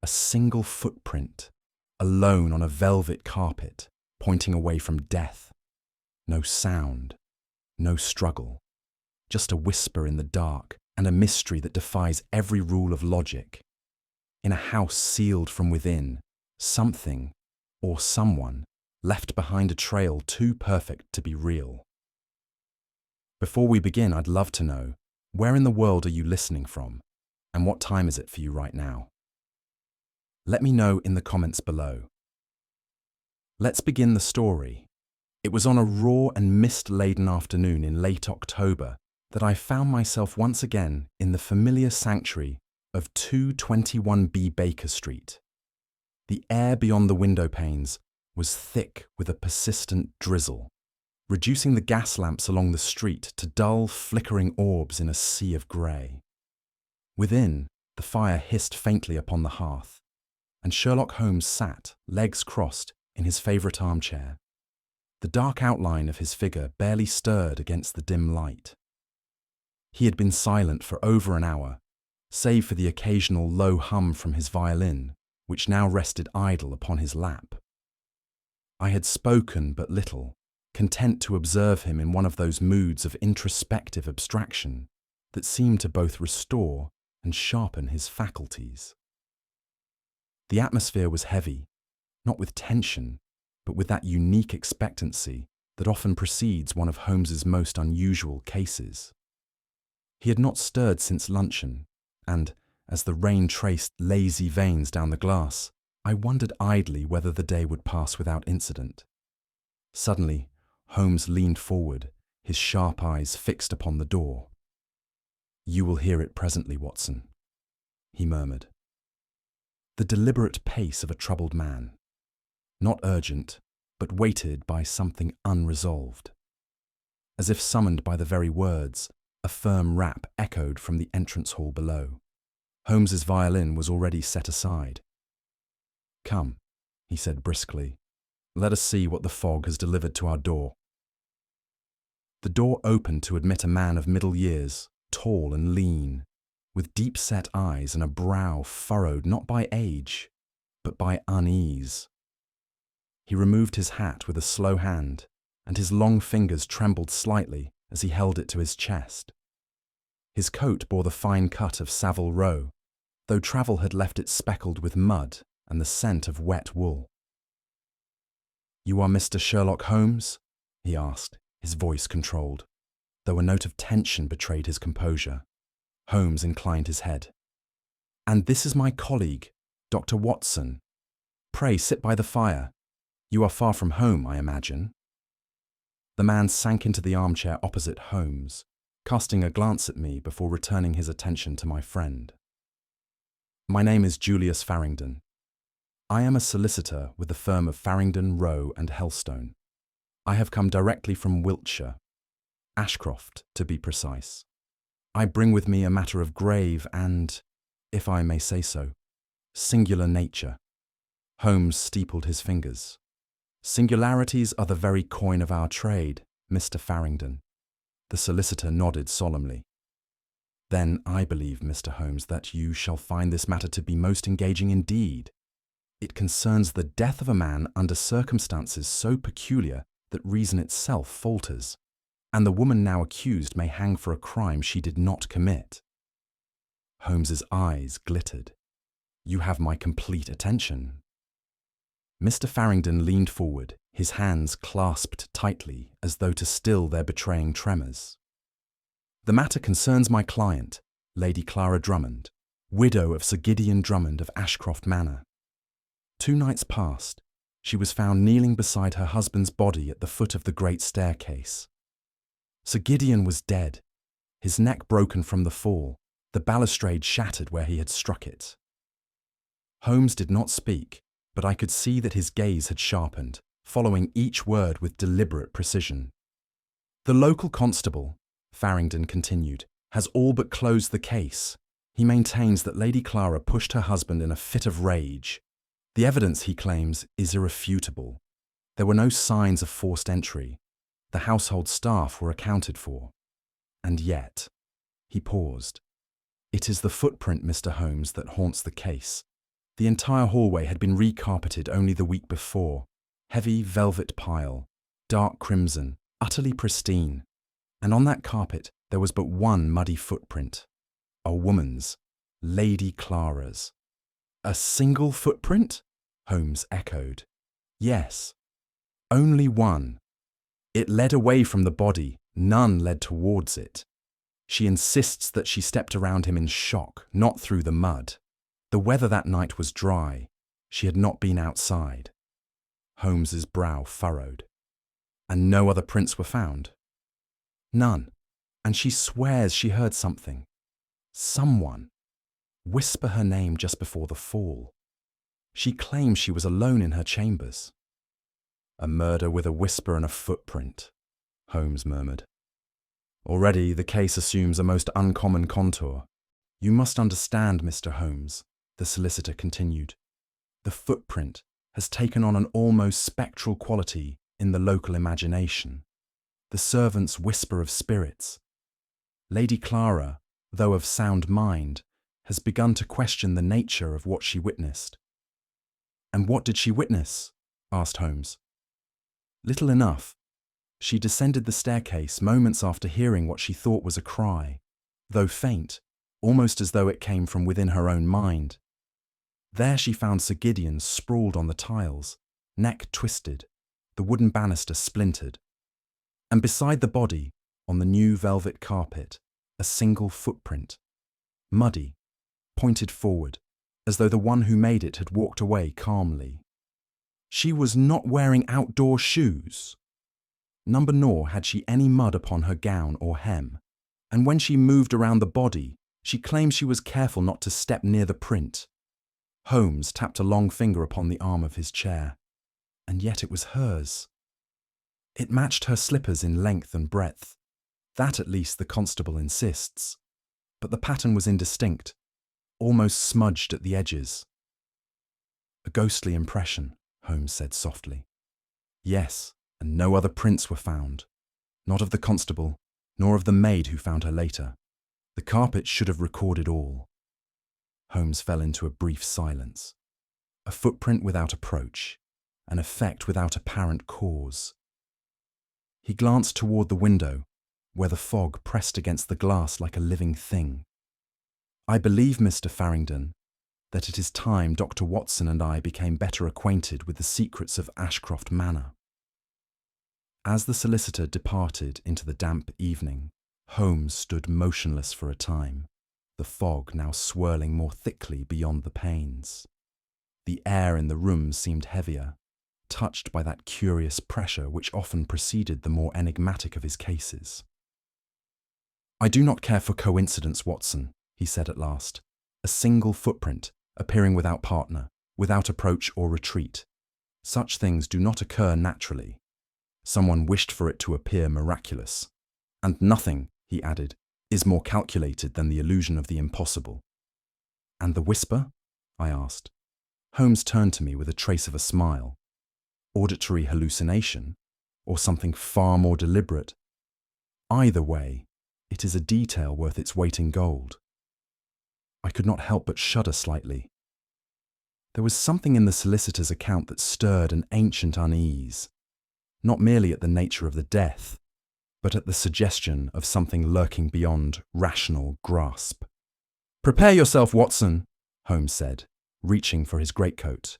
a single footprint, alone on a velvet carpet, pointing away from death. No sound, no struggle, just a whisper in the dark and a mystery that defies every rule of logic. In a house sealed from within, something, or someone, left behind a trail too perfect to be real. Before we begin, I'd love to know, where in the world are you listening from, and what time is it for you right now? Let me know in the comments below. Let's begin the story. It was on a raw and mist-laden afternoon in late October that I found myself once again in the familiar sanctuary of 221B Baker Street. The air beyond the window panes was thick with a persistent drizzle, reducing the gas lamps along the street to dull, flickering orbs in a sea of grey. Within, the fire hissed faintly upon the hearth, and Sherlock Holmes sat, legs crossed, in his favourite armchair. The dark outline of his figure barely stirred against the dim light. He had been silent for over an hour, save for the occasional low hum from his violin, which now rested idle upon his lap. I had spoken but little, content to observe him in one of those moods of introspective abstraction that seemed to both restore and sharpen his faculties. The atmosphere was heavy, not with tension, but with that unique expectancy that often precedes one of Holmes's most unusual cases. He had not stirred since luncheon, and, as the rain traced lazy veins down the glass, I wondered idly whether the day would pass without incident. Suddenly, Holmes leaned forward, his sharp eyes fixed upon the door. "You will hear it presently, Watson," he murmured. The deliberate pace of a troubled man, not urgent, but weighted by something unresolved. As if summoned by the very words, a firm rap echoed from the entrance hall below. Holmes's violin was already set aside. "Come," he said briskly, "let us see what the fog has delivered to our door." The door opened to admit a man of middle years, tall and lean, with deep-set eyes and a brow furrowed not by age, but by unease. He removed his hat with a slow hand, and his long fingers trembled slightly as he held it to his chest. His coat bore the fine cut of Savile Row, though travel had left it speckled with mud and the scent of wet wool. "You are Mr. Sherlock Holmes?" he asked, his voice controlled, though a note of tension betrayed his composure. Holmes inclined his head. "And this is my colleague, Dr. Watson. Pray sit by the fire. You are far from home, I imagine." The man sank into the armchair opposite Holmes, casting a glance at me before returning his attention to my friend. "My name is Julius Farrington. I am a solicitor with the firm of Farrington, Rowe and Helstone. I have come directly from Wiltshire, Ashcroft to be precise. I bring with me a matter of grave and, if I may say so, singular nature." Holmes steepled his fingers. "Singularities are the very coin of our trade, Mr. Farrington." The solicitor nodded solemnly. "Then I believe, Mr. Holmes, that you shall find this matter to be most engaging indeed. It concerns the death of a man under circumstances so peculiar that reason itself falters, and the woman now accused may hang for a crime she did not commit." Holmes's eyes glittered. "You have my complete attention." Mr. Farrington leaned forward, his hands clasped tightly as though to still their betraying tremors. "The matter concerns my client, Lady Clara Drummond, widow of Sir Gideon Drummond of Ashcroft Manor. 2 nights past, she was found kneeling beside her husband's body at the foot of the great staircase. Sir Gideon was dead, his neck broken from the fall, the balustrade shattered where he had struck it. Holmes did not speak, but I could see that his gaze had sharpened, following each word with deliberate precision. "The local constable," Farrington continued, "has all but closed the case. He maintains that Lady Clara pushed her husband in a fit of rage. The evidence, he claims, is irrefutable. There were no signs of forced entry. The household staff were accounted for. And yet," he paused, "it is the footprint, Mr. Holmes, that haunts the case. The entire hallway had been recarpeted only the week before. Heavy velvet pile, dark crimson, utterly pristine. And on that carpet there was but one muddy footprint. A woman's, Lady Clara's. A single footprint? Holmes echoed. Yes. Only one. It led away from the body, none led towards it. She insists that she stepped around him in shock, not through the mud. The weather that night was dry. She had not been outside. Holmes's brow furrowed. And no other prints were found? None. And she swears she heard something. Someone. Whisper her name just before the fall. She claims she was alone in her chambers. A murder with a whisper and a footprint, Holmes murmured. Already the case assumes a most uncommon contour. You must understand, Mr. Holmes, the solicitor continued. The footprint has taken on an almost spectral quality in the local imagination. The servant's whisper of spirits. Lady Clara, though of sound mind, has begun to question the nature of what she witnessed. And what did she witness? Asked Holmes. Little enough. She descended the staircase moments after hearing what she thought was a cry, though faint, almost as though it came from within her own mind. There she found Sir Gideon sprawled on the tiles, neck twisted, the wooden banister splintered. And beside the body, on the new velvet carpet, a single footprint, muddy, pointed forward, as though the one who made it had walked away calmly. She was not wearing outdoor shoes. Nor had she any mud upon her gown or hem, and when she moved around the body, she claimed she was careful not to step near the print. Holmes tapped a long finger upon the arm of his chair, and yet it was hers. It matched her slippers in length and breadth. That at least the constable insists. But the pattern was indistinct, almost smudged at the edges. A ghostly impression, Holmes said softly. Yes, and no other prints were found. Not of the constable, nor of the maid who found her later. The carpet should have recorded all. Holmes fell into a brief silence. A footprint without approach, an effect without apparent cause. He glanced toward the window, where the fog pressed against the glass like a living thing. I believe, Mr. Farrington, that it is time Dr. Watson and I became better acquainted with the secrets of Ashcroft Manor. As the solicitor departed into the damp evening, Holmes stood motionless for a time, the fog now swirling more thickly beyond the panes. The air in the room seemed heavier, touched by that curious pressure which often preceded the more enigmatic of his cases. I do not care for coincidence, Watson, he said at last. A single footprint, appearing without partner, without approach or retreat. Such things do not occur naturally. Someone wished for it to appear miraculous. And nothing, he added, is more calculated than the illusion of the impossible. And the whisper? I asked. Holmes turned to me with a trace of a smile. Auditory hallucination, or something far more deliberate. Either way, it is a detail worth its weight in gold. I could not help but shudder slightly. There was something in the solicitor's account that stirred an ancient unease, not merely at the nature of the death, but at the suggestion of something lurking beyond rational grasp. Prepare yourself, Watson, Holmes said, reaching for his greatcoat.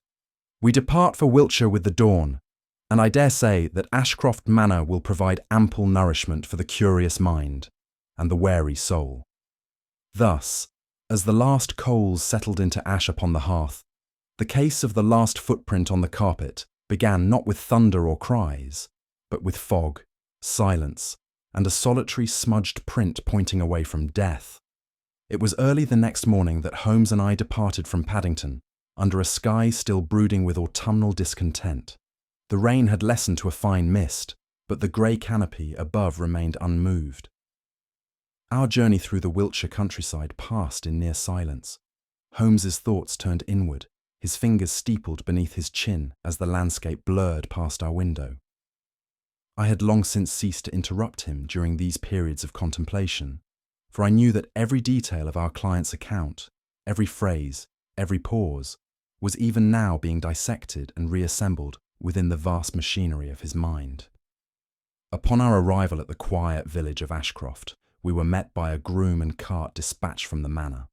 We depart for Wiltshire with the dawn, and I dare say that Ashcroft Manor will provide ample nourishment for the curious mind and the wary soul. Thus, as the last coals settled into ash upon the hearth, the case of the last footprint on the carpet began not with thunder or cries, but with fog, silence, and a solitary smudged print pointing away from death. It was early the next morning that Holmes and I departed from Paddington, under a sky still brooding with autumnal discontent. The rain had lessened to a fine mist, but the grey canopy above remained unmoved. Our journey through the Wiltshire countryside passed in near silence. Holmes's thoughts turned inward, his fingers steepled beneath his chin as the landscape blurred past our window. I had long since ceased to interrupt him during these periods of contemplation, for I knew that every detail of our client's account, every phrase, every pause, was even now being dissected and reassembled within the vast machinery of his mind. Upon our arrival at the quiet village of Ashcroft, we were met by a groom and cart dispatched from the manor.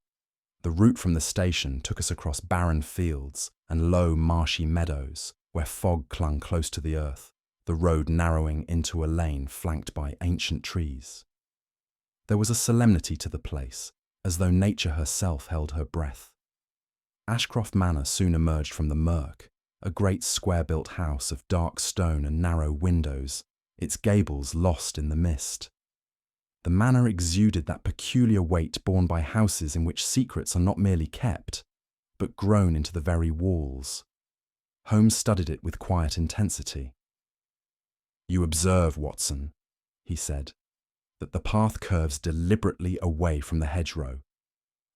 The route from the station took us across barren fields and low, marshy meadows where fog clung close to the earth, the road narrowing into a lane flanked by ancient trees. There was a solemnity to the place, as though nature herself held her breath. Ashcroft Manor soon emerged from the murk, a great square-built house of dark stone and narrow windows, its gables lost in the mist. The manor exuded that peculiar weight borne by houses in which secrets are not merely kept, but grown into the very walls. Holmes studied it with quiet intensity. "You observe, Watson," he said, "that the path curves deliberately away from the hedgerow.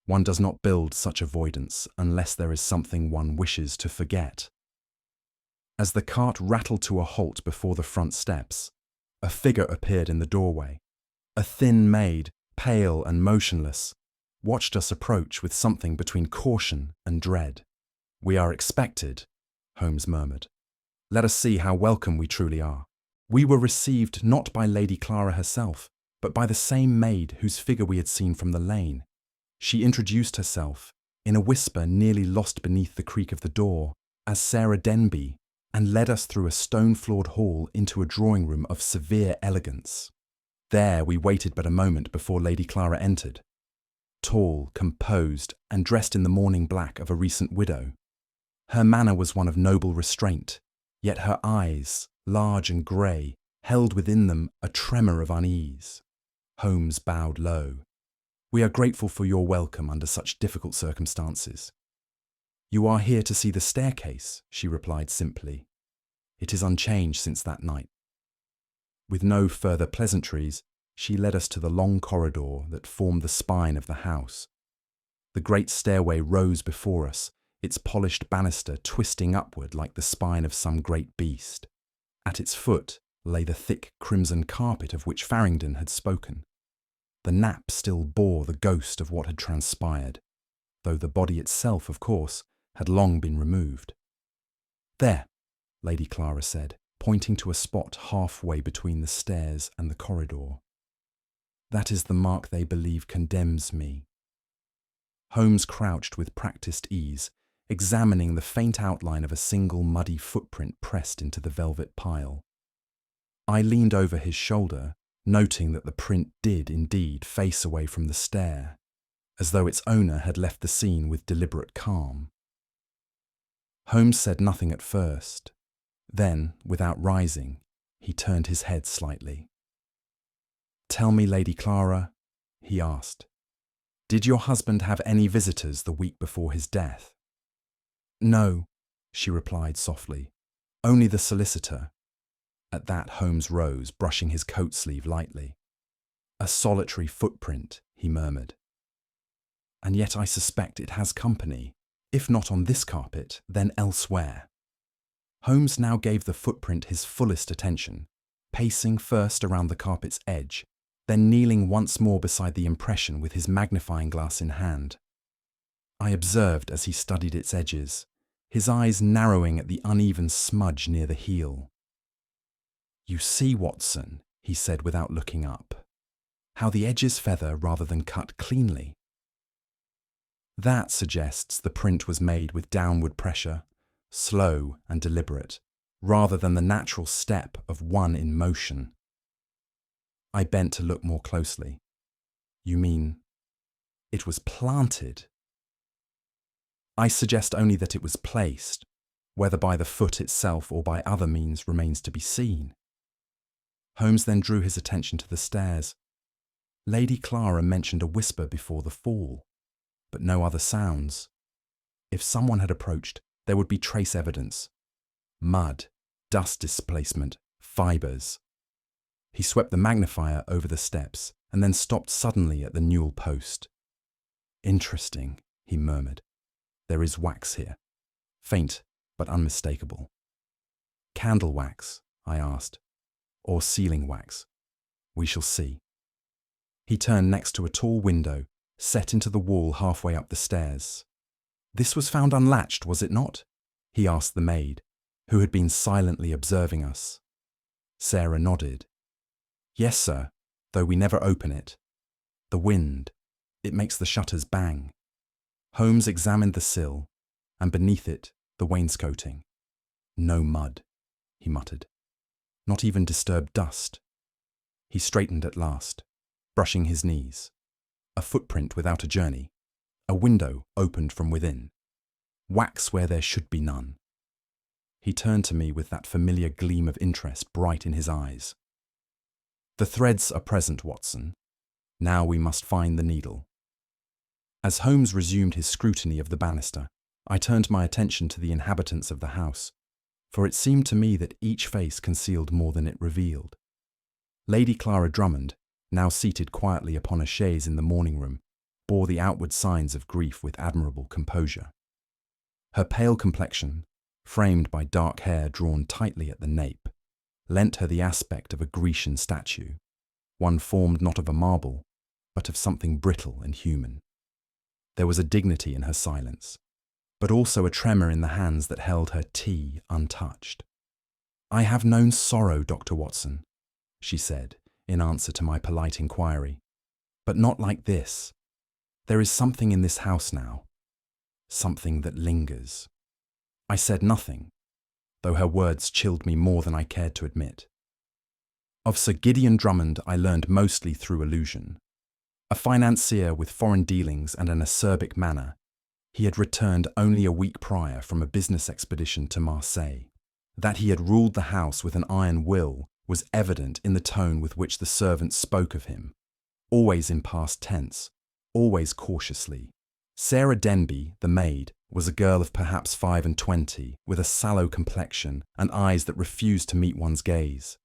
One does not build such avoidance unless there is something one wishes to forget." As the cart rattled to a halt before the front steps, a figure appeared in the doorway. A thin maid, pale and motionless, watched us approach with something between caution and dread. "We are expected," Holmes murmured. "Let us see how welcome we truly are." We were received not by Lady Clara herself, but by the same maid whose figure we had seen from the lane. She introduced herself, in a whisper nearly lost beneath the creak of the door, as Sarah Denby, and led us through a stone-floored hall into a drawing-room of severe elegance. There we waited but a moment before Lady Clara entered. Tall, composed, and dressed in the mourning black of a recent widow. Her manner was one of noble restraint, yet her eyes, large and grey, held within them a tremor of unease. Holmes bowed low. "We are grateful for your welcome under such difficult circumstances." "You are here to see the staircase," she replied simply. "It is unchanged since that night." With no further pleasantries, she led us to the long corridor that formed the spine of the house. The great stairway rose before us, its polished banister twisting upward like the spine of some great beast. At its foot lay the thick crimson carpet of which Farrington had spoken. The nap still bore the ghost of what had transpired, though the body itself, of course, had long been removed. "There," Lady Clara said, pointing to a spot halfway between the stairs and the corridor. "That is the mark they believe condemns me." Holmes crouched with practised ease, examining the faint outline of a single muddy footprint pressed into the velvet pile. I leaned over his shoulder, noting that the print did indeed face away from the stair, as though its owner had left the scene with deliberate calm. Holmes said nothing at first. Then, without rising, he turned his head slightly. "Tell me, Lady Clara," he asked, "did your husband have any visitors the week before his death?" "No," she replied softly, "only the solicitor." At that Holmes rose, brushing his coat sleeve lightly. "A solitary footprint," he murmured. "And yet I suspect it has company, if not on this carpet, then elsewhere." Holmes now gave the footprint his fullest attention, pacing first around the carpet's edge, then kneeling once more beside the impression with his magnifying glass in hand. I observed as he studied its edges, his eyes narrowing at the uneven smudge near the heel. "You see, Watson," he said without looking up, "how the edges feather rather than cut cleanly. That suggests the print was made with downward pressure, slow and deliberate, rather than the natural step of one in motion." I bent to look more closely. "You mean it was planted?" "I suggest only that it was placed, whether by the foot itself or by other means remains to be seen." Holmes then drew his attention to the stairs. Lady Clara mentioned a whisper before the fall, but no other sounds. If someone had approached, there would be trace evidence. Mud, dust displacement, fibres. He swept the magnifier over the steps and then stopped suddenly at the newel post. "Interesting," he murmured. "There is wax here. Faint, but unmistakable." "Candle wax?" I asked. "Or sealing wax? We shall see." He turned next to a tall window, set into the wall halfway up the stairs. "This was found unlatched, was it not?" he asked the maid, who had been silently observing us. Sarah nodded. "Yes, sir, though we never open it. The wind, it makes the shutters bang." Holmes examined the sill, and beneath it, the wainscoting. "No mud," he muttered. "Not even disturbed dust." He straightened at last, brushing his knees. A footprint without a journey. A window opened from within. Wax where there should be none. He turned to me with that familiar gleam of interest bright in his eyes. "The threads are present, Watson. Now we must find the needle." As Holmes resumed his scrutiny of the banister, I turned my attention to the inhabitants of the house, for it seemed to me that each face concealed more than it revealed. Lady Clara Drummond, now seated quietly upon a chaise in the morning-room, bore the outward signs of grief with admirable composure. Her pale complexion, framed by dark hair drawn tightly at the nape, lent her the aspect of a Grecian statue, one formed not of a marble, but of something brittle and human. There was a dignity in her silence, but also a tremor in the hands that held her tea untouched. "I have known sorrow, Dr. Watson," she said, in answer to my polite inquiry, "but not like this. There is something in this house now, something that lingers." I said nothing, though her words chilled me more than I cared to admit. Of Sir Gideon Drummond I learned mostly through allusion. A financier with foreign dealings and an acerbic manner, he had returned only a week prior from a business expedition to Marseille. That he had ruled the house with an iron will was evident in the tone with which the servants spoke of him, always in past tense, always cautiously. Sarah Denby, the maid, was a girl of perhaps 25, with a sallow complexion and eyes that refused to meet one's gaze.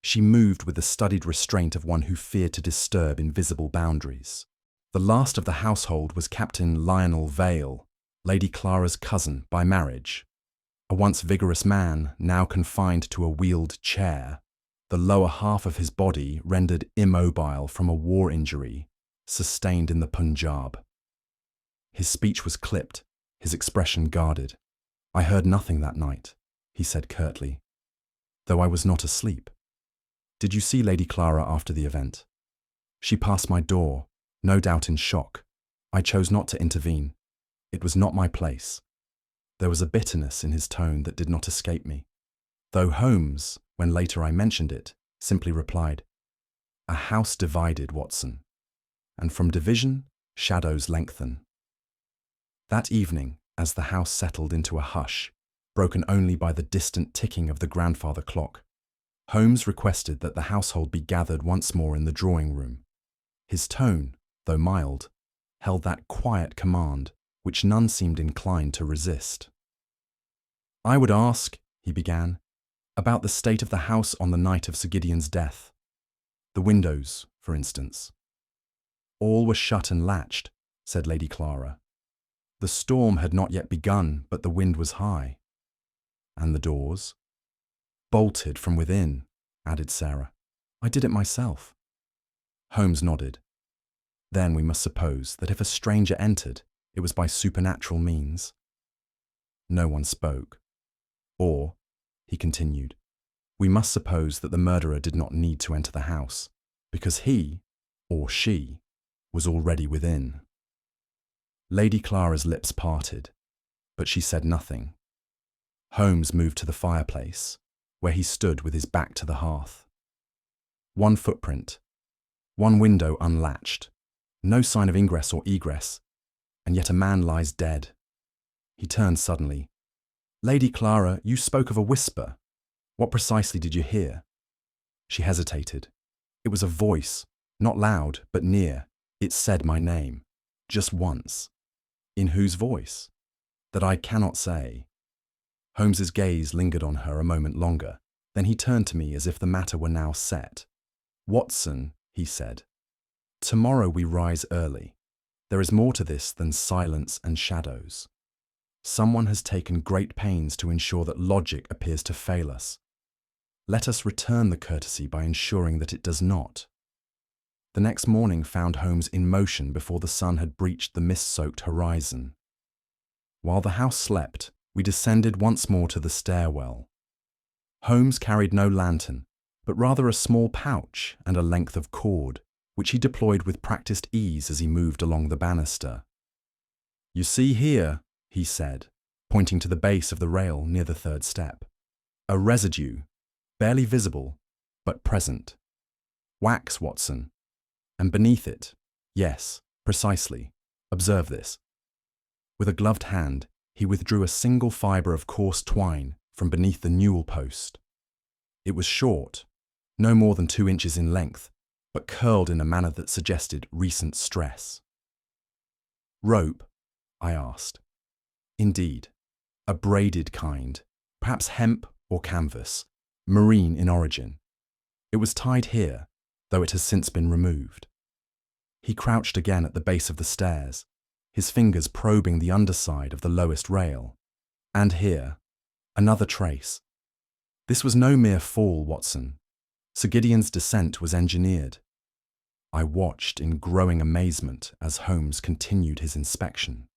She moved with the studied restraint of one who feared to disturb invisible boundaries. The last of the household was Captain Lionel Vale, Lady Clara's cousin by marriage. A once vigorous man, now confined to a wheeled chair, the lower half of his body rendered immobile from a war injury sustained in the Punjab. His speech was clipped, his expression guarded. "I heard nothing that night," he said curtly, "though I was not asleep." "Did you see Lady Clara after the event?" "She passed my door, no doubt in shock. I chose not to intervene. It was not my place." There was a bitterness in his tone that did not escape me, though Holmes, when later I mentioned it, simply replied, "A house divided, Watson, and from division, shadows lengthen." That evening, as the house settled into a hush, broken only by the distant ticking of the grandfather clock, Holmes requested that the household be gathered once more in the drawing-room. His tone, though mild, held that quiet command which none seemed inclined to resist. "I would ask," he began, "about the state of the house on the night of Sir Gideon's death. The windows, for instance." "All were shut and latched," said Lady Clara. "The storm had not yet begun, but the wind was high." "And the doors?" "Bolted from within," added Sarah. "I did it myself." Holmes nodded. "Then we must suppose that if a stranger entered, it was by supernatural means." No one spoke. "Or," he continued, "we must suppose that the murderer did not need to enter the house, because he, or she, was already within." Lady Clara's lips parted, but she said nothing. Holmes moved to the fireplace, where he stood with his back to the hearth. One footprint, one window unlatched, no sign of ingress or egress, and yet a man lies dead. He turned suddenly. "Lady Clara, you spoke of a whisper. What precisely did you hear?" She hesitated. It was a voice, not loud, but near. It said my name, just once. "In whose voice?" "That I cannot say." Holmes's gaze lingered on her a moment longer. Then he turned to me as if the matter were now set. "Watson," he said, "tomorrow we rise early. There is more to this than silence and shadows. Someone has taken great pains to ensure that logic appears to fail us. Let us return the courtesy by ensuring that it does not." The next morning found Holmes in motion before the sun had breached the mist-soaked horizon. While the house slept, we descended once more to the stairwell. Holmes carried no lantern, but rather a small pouch and a length of cord, which he deployed with practiced ease as he moved along the banister. "You see here," he said, pointing to the base of the rail near the third step, "a residue, barely visible, but present. Wax, Watson. And beneath it, yes, precisely, observe this." With a gloved hand, he withdrew a single fibre of coarse twine from beneath the newel post. It was short, no more than 2 inches in length, but curled in a manner that suggested recent stress. "Rope?" I asked. "Indeed, a braided kind, perhaps hemp or canvas, marine in origin. It was tied here, though it has since been removed." He crouched again at the base of the stairs, his fingers probing the underside of the lowest rail. "And here, another trace. This was no mere fall, Watson. Sir Gideon's descent was engineered." I watched in growing amazement as Holmes continued his inspection.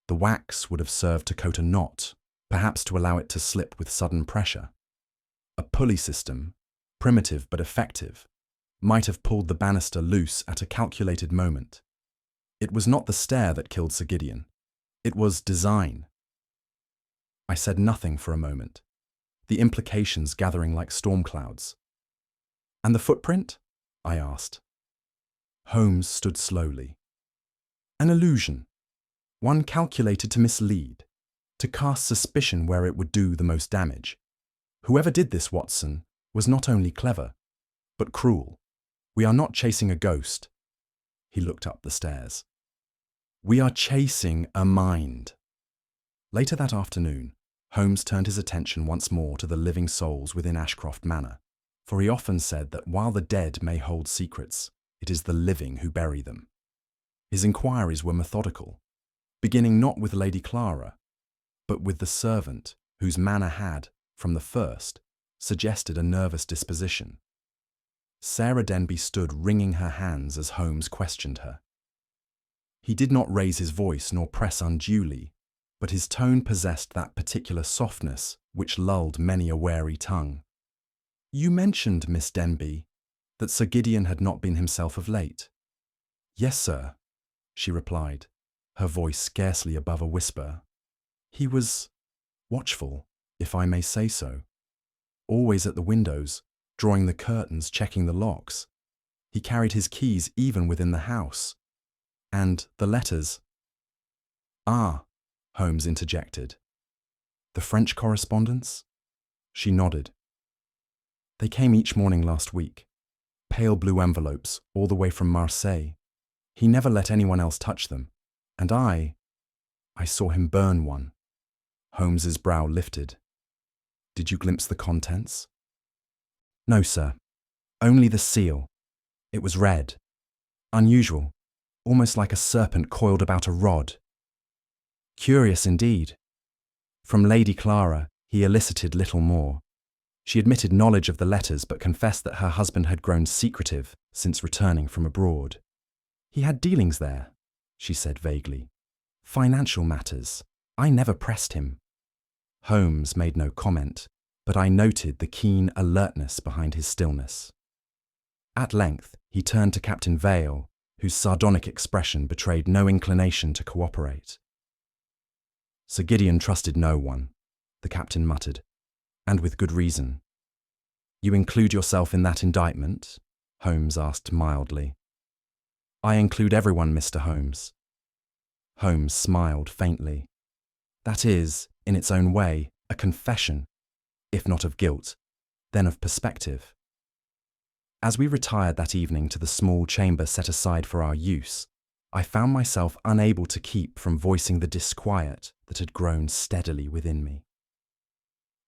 The wax would have served to coat a knot, perhaps to allow it to slip with sudden pressure. A pulley system, primitive but effective, might have pulled the banister loose at a calculated moment. It was not the stair that killed Sir Gideon. It was design. I said nothing for a moment, the implications gathering like storm clouds. "And the footprint?" I asked. Holmes stood slowly. "An illusion, one calculated to mislead, to cast suspicion where it would do the most damage. Whoever did this, Watson, was not only clever, but cruel. We are not chasing a ghost." He looked up the stairs. "We are chasing a mind." Later that afternoon, Holmes turned his attention once more to the living souls within Ashcroft Manor, for he often said that while the dead may hold secrets, it is the living who bury them. His inquiries were methodical, beginning not with Lady Clara, but with the servant whose manner had, from the first, suggested a nervous disposition. Sarah Denby stood wringing her hands as Holmes questioned her. He did not raise his voice nor press unduly, but his tone possessed that particular softness which lulled many a wary tongue. "You mentioned, Miss Denby, that Sir Gideon had not been himself of late." "Yes, sir," she replied, her voice scarcely above a whisper. "He was watchful, if I may say so. Always at the windows, drawing the curtains, checking the locks. He carried his keys even within the house. And the letters—" "Ah," Holmes interjected. "The French correspondence?" She nodded. "They came each morning last week. Pale blue envelopes, all the way from Marseille. He never let anyone else touch them. And I saw him burn one." Holmes's brow lifted. "Did you glimpse the contents?" "No, sir. Only the seal. It was red. Unusual. Almost like a serpent coiled about a rod. Curious indeed. From Lady Clara, he elicited little more. She admitted knowledge of the letters but confessed that her husband had grown secretive since returning from abroad. "He had dealings there," she said vaguely. "Financial matters. I never pressed him." Holmes made no comment, but I noted the keen alertness behind his stillness. At length, he turned to Captain Vale, whose sardonic expression betrayed no inclination to cooperate. "Sir Gideon trusted no one," the captain muttered, "and with good reason." "You include yourself in that indictment?" Holmes asked mildly. "I include everyone, Mr. Holmes." Holmes smiled faintly. "That is, in its own way, a confession, if not of guilt, then of perspective." As we retired that evening to the small chamber set aside for our use, I found myself unable to keep from voicing the disquiet that had grown steadily within me.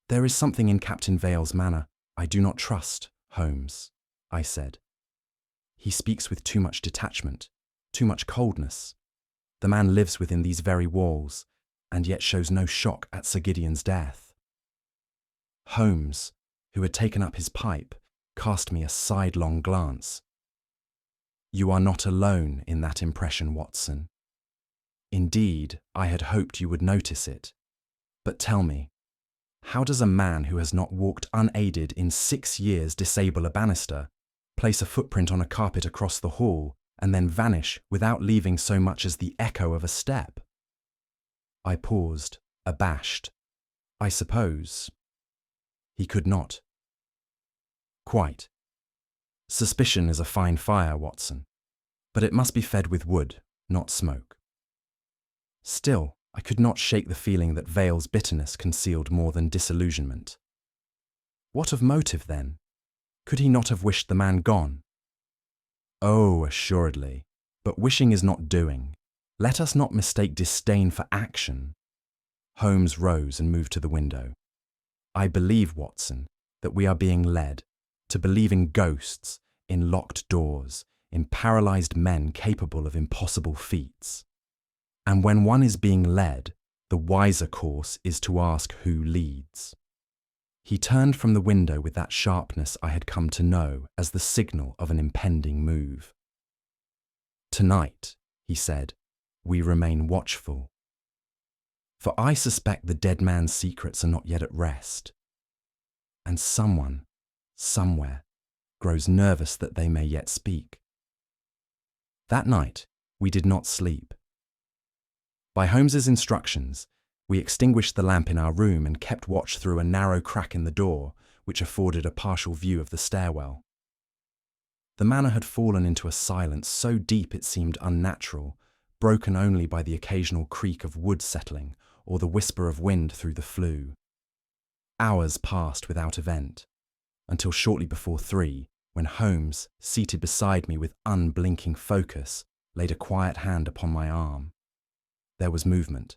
"There is something in Captain Vale's manner I do not trust, Holmes," I said. "He speaks with too much detachment, too much coldness. The man lives within these very walls, and yet shows no shock at Sir Gideon's death." Holmes, who had taken up his pipe, cast me a sidelong glance. "You are not alone in that impression, Watson. Indeed, I had hoped you would notice it. But tell me, how does a man who has not walked unaided in 6 years disable a banister, place a footprint on a carpet across the hall, and then vanish without leaving so much as the echo of a step? I paused, abashed. I suppose. He could not. Quite. Suspicion is a fine fire, Watson, but it must be fed with wood, not smoke. Still, I could not shake the feeling that Vale's bitterness concealed more than disillusionment. What of motive, then? Could he not have wished the man gone? Oh, assuredly, but wishing is not doing. Let us not mistake disdain for action. Holmes rose and moved to the window. I believe, Watson, that we are being led to believe in ghosts, in locked doors, in paralyzed men capable of impossible feats. And when one is being led, the wiser course is to ask who leads. He turned from the window with that sharpness I had come to know as the signal of an impending move. Tonight, he said, we remain watchful. For I suspect the dead man's secrets are not yet at rest. And someone, somewhere, grows nervous that they may yet speak. That night, we did not sleep. By Holmes's instructions, we extinguished the lamp in our room and kept watch through a narrow crack in the door, which afforded a partial view of the stairwell. The manor had fallen into a silence so deep it seemed unnatural, broken only by the occasional creak of wood settling or the whisper of wind through the flue. Hours passed without event, until shortly before 3, when Holmes, seated beside me with unblinking focus, laid a quiet hand upon my arm. There was movement.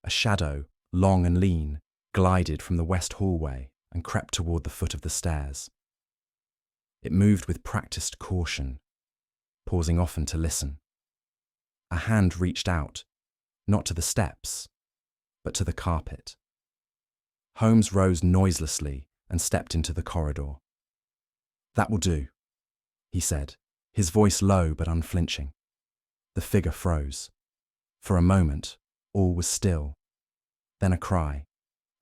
A shadow, long and lean, glided from the west hallway and crept toward the foot of the stairs. It moved with practiced caution, pausing often to listen. A hand reached out, not to the steps, but to the carpet. Holmes rose noiselessly and stepped into the corridor. "That will do," he said, his voice low but unflinching. The figure froze. For a moment, all was still. Then a cry,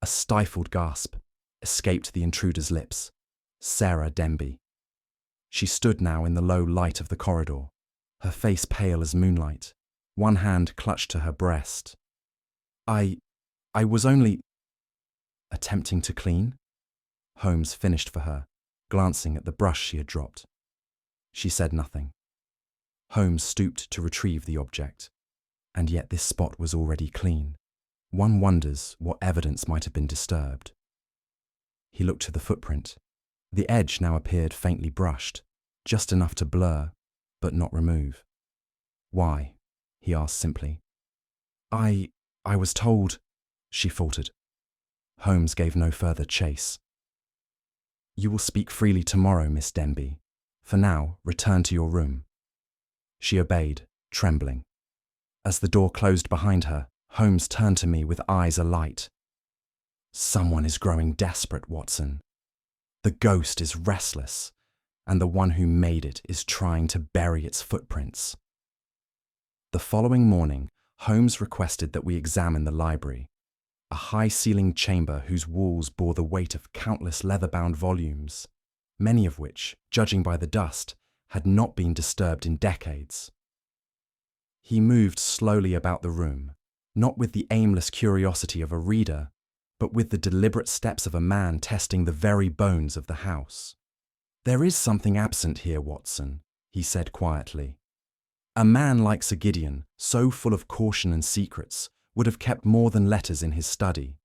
a stifled gasp, escaped the intruder's lips. Sarah Denby. She stood now in the low light of the corridor, her face pale as moonlight, one hand clutched to her breast. I was only attempting to clean," Holmes finished for her, glancing at the brush she had dropped. She said nothing. Holmes stooped to retrieve the object, and yet this spot was already clean. One wonders what evidence might have been disturbed. He looked to the footprint. The edge now appeared faintly brushed, just enough to blur, but not remove. "Why?" he asked simply. I was told," she faltered. Holmes gave no further chase. "You will speak freely tomorrow, Miss Denby. For now, return to your room." She obeyed, trembling. As the door closed behind her, Holmes turned to me with eyes alight. "Someone is growing desperate, Watson. The ghost is restless, and the one who made it is trying to bury its footprints." The following morning, Holmes requested that we examine the library, a high-ceilinged chamber whose walls bore the weight of countless leather-bound volumes, many of which, judging by the dust, had not been disturbed in decades. He moved slowly about the room, not with the aimless curiosity of a reader, but with the deliberate steps of a man testing the very bones of the house. "There is something absent here, Watson," he said quietly. "A man like Sir Gideon, so full of caution and secrets, would have kept more than letters in his study.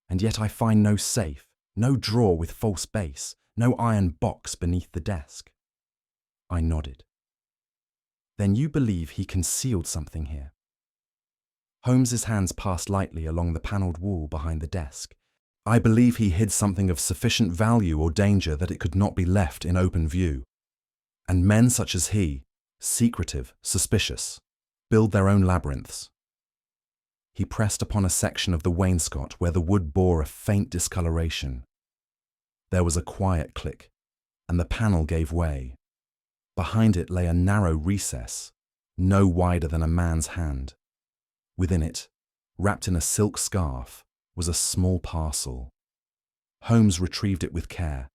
And yet I find no safe, no drawer with false base, no iron box beneath the desk." I nodded. "Then you believe he concealed something here?" Holmes's hands passed lightly along the panelled wall behind the desk. "I believe he hid something of sufficient value or danger that it could not be left in open view. And men such as he, secretive, suspicious, build their own labyrinths." He pressed upon a section of the wainscot where the wood bore a faint discoloration. There was a quiet click, and the panel gave way. Behind it lay a narrow recess, no wider than a man's hand. Within it, wrapped in a silk scarf, was a small parcel. Holmes retrieved it with care.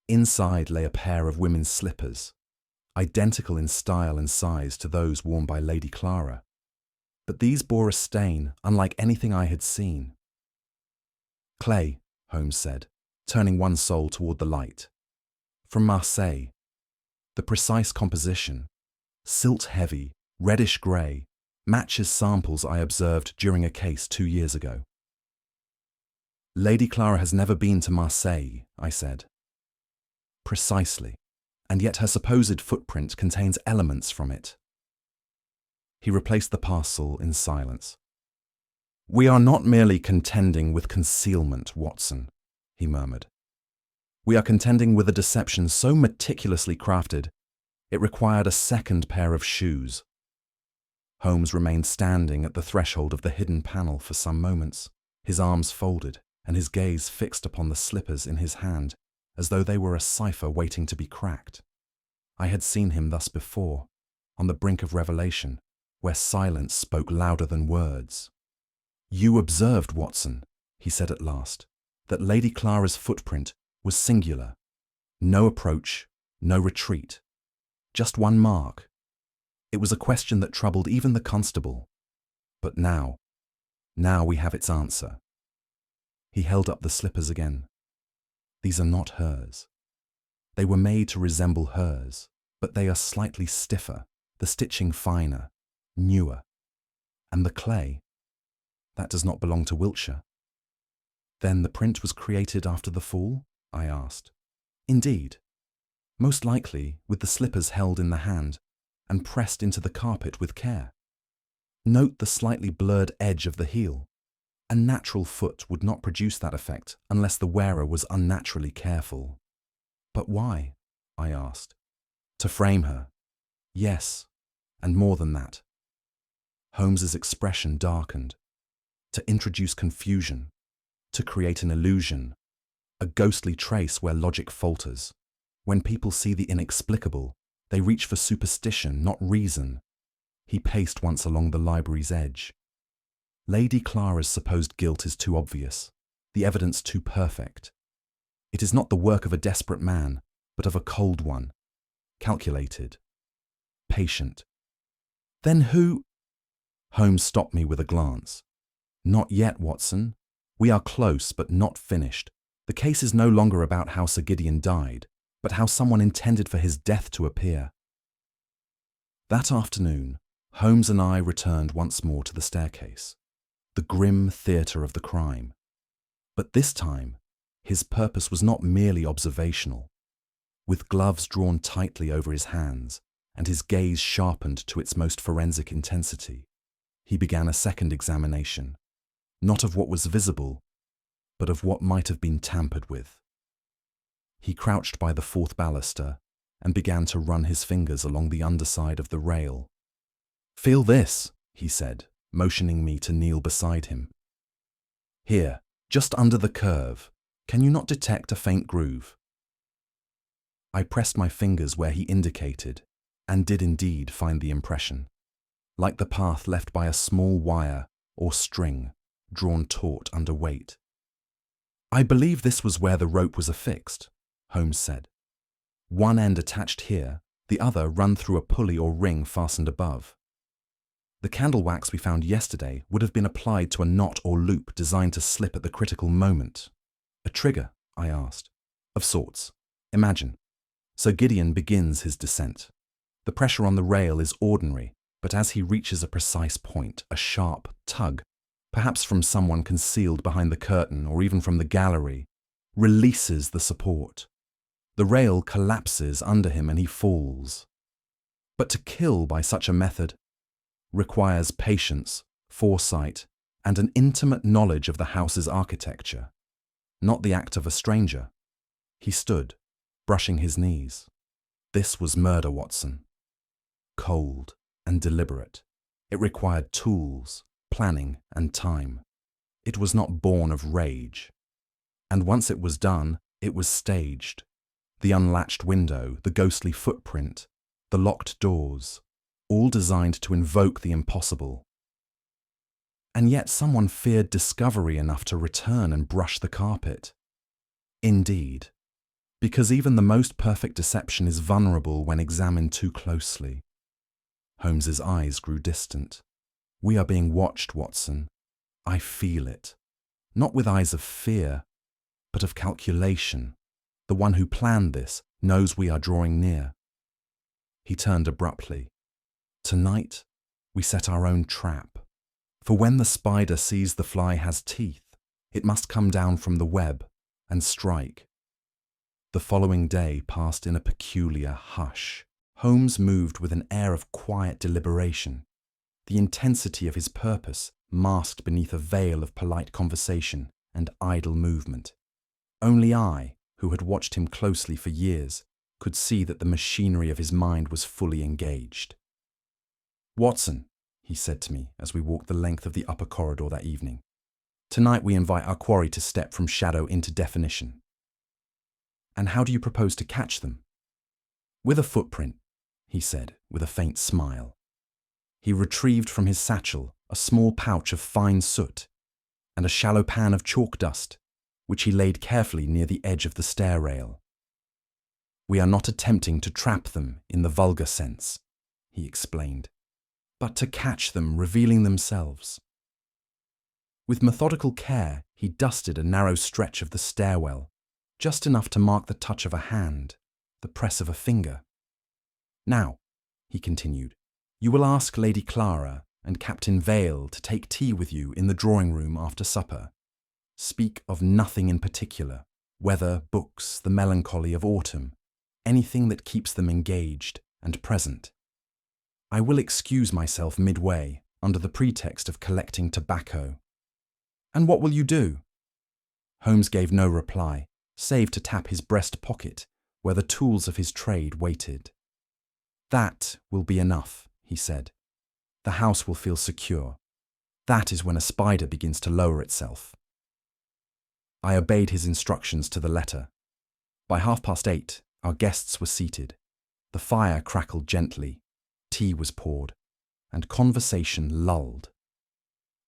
Inside lay a pair of women's slippers, identical in style and size to those worn by Lady Clara. But these bore a stain unlike anything I had seen. "Clay," Holmes said, turning one sole toward the light. "From Marseille. The precise composition, silt-heavy, reddish-grey, matches samples I observed during a case 2 years ago." "Lady Clara has never been to Marseille," I said. "Precisely, and yet her supposed footprint contains elements from it." He replaced the parcel in silence. "We are not merely contending with concealment, Watson," he murmured. "We are contending with a deception so meticulously crafted, it required a second pair of shoes." Holmes remained standing at the threshold of the hidden panel for some moments, his arms folded and his gaze fixed upon the slippers in his hand, as though they were a cipher waiting to be cracked. I had seen him thus before, on the brink of revelation, where silence spoke louder than words. "You observed, Watson," he said at last, "that Lady Clara's footprint was singular. No approach, no retreat. Just one mark. It was a question that troubled even the constable. But now we have its answer." He held up the slippers again. "These are not hers. They were made to resemble hers, but they are slightly stiffer, the stitching finer, newer. And the clay, that does not belong to Wiltshire." "Then the print was created after the fall?" I asked. "Indeed. Most likely with the slippers held in the hand and pressed into the carpet with care. Note the slightly blurred edge of the heel. A natural foot would not produce that effect unless the wearer was unnaturally careful." "But why?" I asked. "To frame her. Yes, and more than that." Holmes's expression darkened. "To introduce confusion, to create an illusion, a ghostly trace where logic falters. When people see the inexplicable, they reach for superstition, not reason." He paced once along the library's edge. "Lady Clara's supposed guilt is too obvious, the evidence too perfect. It is not the work of a desperate man, but of a cold one, calculated, patient." "Then who—" Holmes stopped me with a glance. "Not yet, Watson. We are close, but not finished. The case is no longer about how Sir Gideon died, but how someone intended for his death to appear." That afternoon, Holmes and I returned once more to the staircase, the grim theatre of the crime. But this time, his purpose was not merely observational. With gloves drawn tightly over his hands and his gaze sharpened to its most forensic intensity, he began a second examination, not of what was visible, but of what might have been tampered with. He crouched by the fourth baluster and began to run his fingers along the underside of the rail. "Feel this," he said, motioning me to kneel beside him. "Here, just under the curve. Can you not detect a faint groove?" I pressed my fingers where he indicated, and did indeed find the impression, like the path left by a small wire or string drawn taut under weight. "I believe this was where the rope was affixed," Holmes said. "One end attached here, the other run through a pulley or ring fastened above. The candle wax we found yesterday would have been applied to a knot or loop designed to slip at the critical moment." "A trigger?" I asked. "Of sorts. Imagine. Sir Gideon begins his descent. The pressure on the rail is ordinary, but as he reaches a precise point, a sharp tug, perhaps from someone concealed behind the curtain or even from the gallery, releases the support. The rail collapses under him and he falls. But to kill by such a method requires patience, foresight, and an intimate knowledge of the house's architecture, not the act of a stranger." He stood, brushing his knees. "This was murder, Watson. Cold and deliberate. It required tools, planning, and time. It was not born of rage. And once it was done, it was staged. The unlatched window, the ghostly footprint, the locked doors, all designed to invoke the impossible. And yet someone feared discovery enough to return and brush the carpet. Indeed, because even the most perfect deception is vulnerable when examined too closely. Holmes's eyes grew distant. We are being watched, Watson. I feel it. Not with eyes of fear, but of calculation. The one who planned this knows we are drawing near. He turned abruptly. Tonight, we set our own trap. For when the spider sees the fly has teeth, it must come down from the web and strike. The following day passed in a peculiar hush. Holmes moved with an air of quiet deliberation, the intensity of his purpose masked beneath a veil of polite conversation and idle movement. Only I, who had watched him closely for years, could see that the machinery of his mind was fully engaged. "Watson," he said to me as we walked the length of the upper corridor that evening, "tonight we invite our quarry to step from shadow into definition." "And how do you propose to catch them?" "With a footprint," he said with a faint smile. He retrieved from his satchel a small pouch of fine soot and a shallow pan of chalk dust, which he laid carefully near the edge of the stair rail. "We are not attempting to trap them in the vulgar sense," he explained, "but to catch them revealing themselves." With methodical care, he dusted a narrow stretch of the stairwell, just enough to mark the touch of a hand, the press of a finger. "Now," he continued, "you will ask Lady Clara and Captain Vale to take tea with you in the drawing-room after supper. Speak of nothing in particular, weather, books, the melancholy of autumn, anything that keeps them engaged and present. I will excuse myself midway under the pretext of collecting tobacco." "And what will you do?" Holmes gave no reply, save to tap his breast pocket, where the tools of his trade waited. "That will be enough," he said. "The house will feel secure. That is when a spider begins to lower itself." I obeyed his instructions to the letter. By 8:30, our guests were seated. The fire crackled gently, tea was poured, and conversation lulled.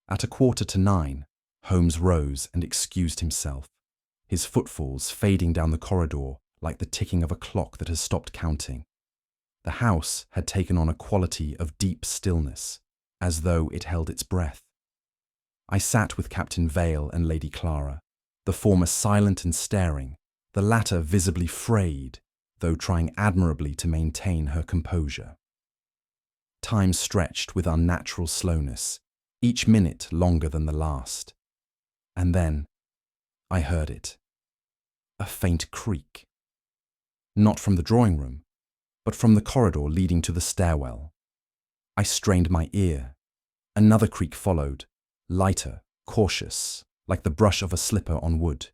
At 9:15, Holmes rose and excused himself, his footfalls fading down the corridor like the ticking of a clock that has stopped counting. The house had taken on a quality of deep stillness, as though it held its breath. I sat with Captain Vale and Lady Clara, the former silent and staring, the latter visibly frayed, though trying admirably to maintain her composure. Time stretched with unnatural slowness, each minute longer than the last. And then I heard it. A faint creak. Not from the drawing-room, but from the corridor leading to the stairwell. I strained my ear. Another creak followed, lighter, cautious, like the brush of a slipper on wood.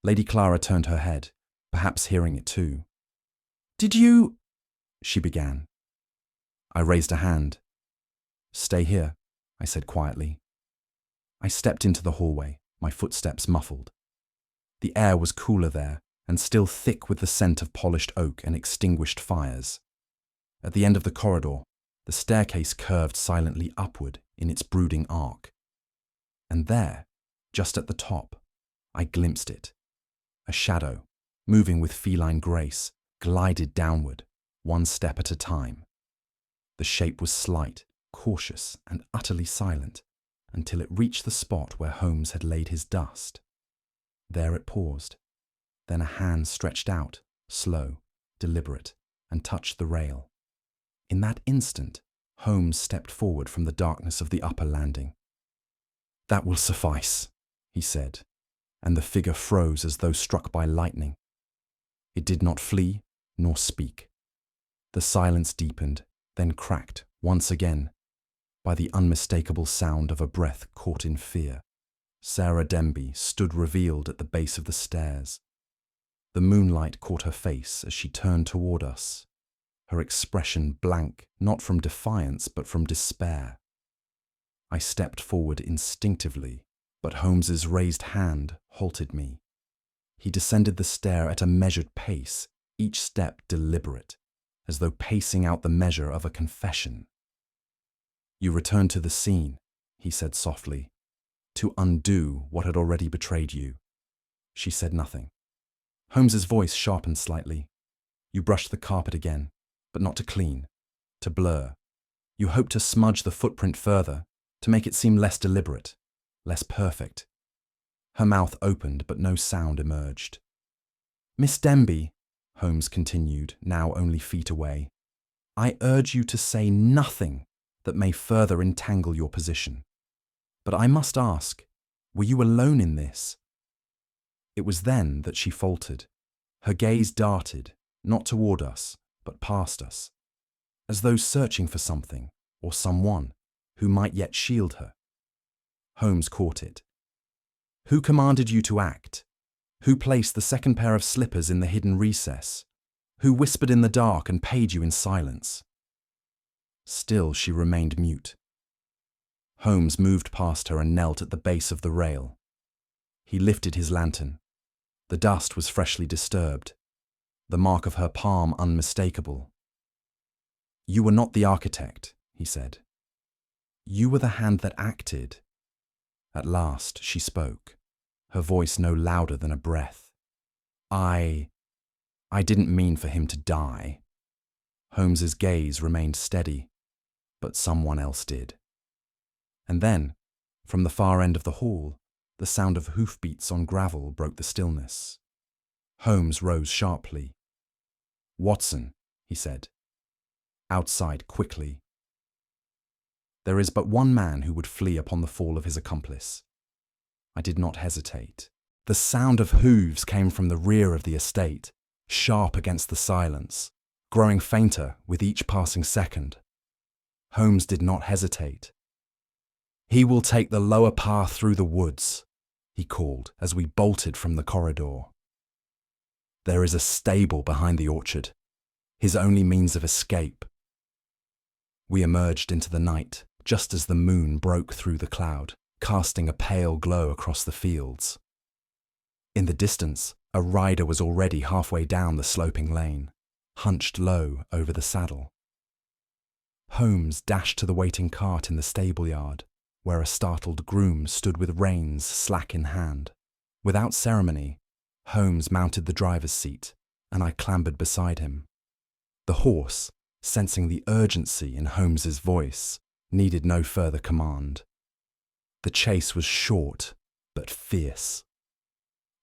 Lady Clara turned her head, perhaps hearing it too. "Did you—" she began. I raised a hand. "Stay here," I said quietly. I stepped into the hallway, my footsteps muffled. The air was cooler there, and still thick with the scent of polished oak and extinguished fires. At the end of the corridor, the staircase curved silently upward in its brooding arc. And there, just at the top, I glimpsed it. A shadow, moving with feline grace, glided downward, one step at a time. The shape was slight, cautious, and utterly silent, until it reached the spot where Holmes had laid his dust. There it paused. Then a hand stretched out, slow, deliberate, and touched the rail. In that instant, Holmes stepped forward from the darkness of the upper landing. "That will suffice," he said, and the figure froze as though struck by lightning. It did not flee nor speak. The silence deepened, then cracked once again by the unmistakable sound of a breath caught in fear. Sarah Denby stood revealed at the base of the stairs. The moonlight caught her face as she turned toward us, her expression blank, not from defiance but from despair. I stepped forward instinctively, but Holmes's raised hand halted me. He descended the stair at a measured pace, each step deliberate, as though pacing out the measure of a confession. "You return to the scene," he said softly. To undo what had already betrayed you. She said nothing. Holmes's voice sharpened slightly. You brushed the carpet again, but not to clean, to blur. You hoped to smudge the footprint further, to make it seem less deliberate, less perfect. Her mouth opened, but no sound emerged. Miss Denby, Holmes continued, now only feet away, I urge you to say nothing that may further entangle your position. But I must ask, were you alone in this? It was then that she faltered. Her gaze darted, not toward us, but past us, as though searching for something or someone who might yet shield her. Holmes caught it. Who commanded you to act? Who placed the second pair of slippers in the hidden recess? Who whispered in the dark and paid you in silence? Still she remained mute. Holmes moved past her and knelt at the base of the rail. He lifted his lantern. The dust was freshly disturbed, the mark of her palm unmistakable. You were not the architect, he said. You were the hand that acted. At last she spoke, her voice no louder than a breath. I didn't mean for him to die. Holmes's gaze remained steady, but someone else did. And then, from the far end of the hall, the sound of hoofbeats on gravel broke the stillness. Holmes rose sharply. Watson, he said. Outside quickly. There is but one man who would flee upon the fall of his accomplice. I did not hesitate. The sound of hooves came from the rear of the estate, sharp against the silence, growing fainter with each passing second. Holmes did not hesitate. He will take the lower path through the woods, he called as we bolted from the corridor. There is a stable behind the orchard, his only means of escape. We emerged into the night, just as the moon broke through the cloud, casting a pale glow across the fields. In the distance, a rider was already halfway down the sloping lane, hunched low over the saddle. Holmes dashed to the waiting cart in the stable yard, where a startled groom stood with reins slack in hand. Without ceremony, Holmes mounted the driver's seat, and I clambered beside him. The horse, sensing the urgency in Holmes's voice, needed no further command. The chase was short, but fierce.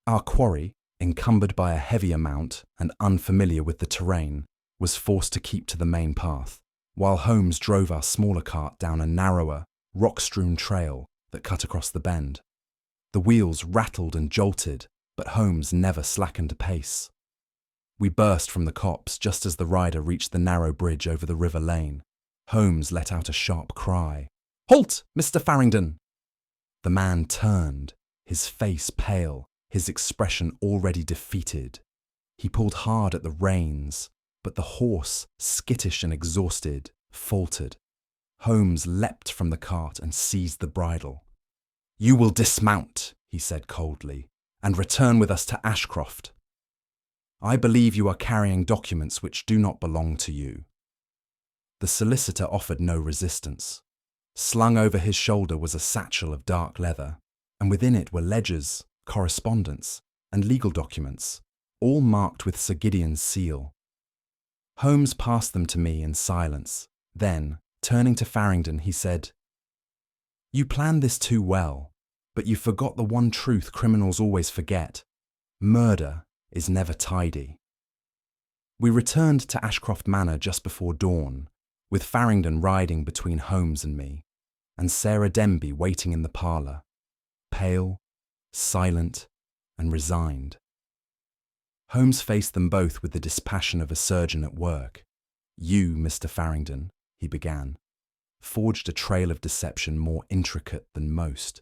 Our quarry, encumbered by a heavier mount and unfamiliar with the terrain, was forced to keep to the main path, while Holmes drove our smaller cart down a narrower, rock-strewn trail that cut across the bend. The wheels rattled and jolted, but Holmes never slackened pace. We burst from the copse just as the rider reached the narrow bridge over the river lane. Holmes let out a sharp cry. "Halt, Mr. Farrington!" The man turned, his face pale, his expression already defeated. He pulled hard at the reins, but the horse, skittish and exhausted, faltered. Holmes leapt from the cart and seized the bridle. "You will dismount," he said coldly, "and return with us to Ashcroft. I believe you are carrying documents which do not belong to you." The solicitor offered no resistance. Slung over his shoulder was a satchel of dark leather, and within it were ledgers, correspondence, and legal documents, all marked with Sir Gideon's seal. Holmes passed them to me in silence. Then, turning to Farrington, he said, "You planned this too well, but you forgot the one truth criminals always forget. Murder is never tidy." We returned to Ashcroft Manor just before dawn, with Farrington riding between Holmes and me, and Sarah Denby waiting in the parlour, pale, silent, and resigned. Holmes faced them both with the dispassion of a surgeon at work. "You, Mr. Farrington," he began, "forged a trail of deception more intricate than most.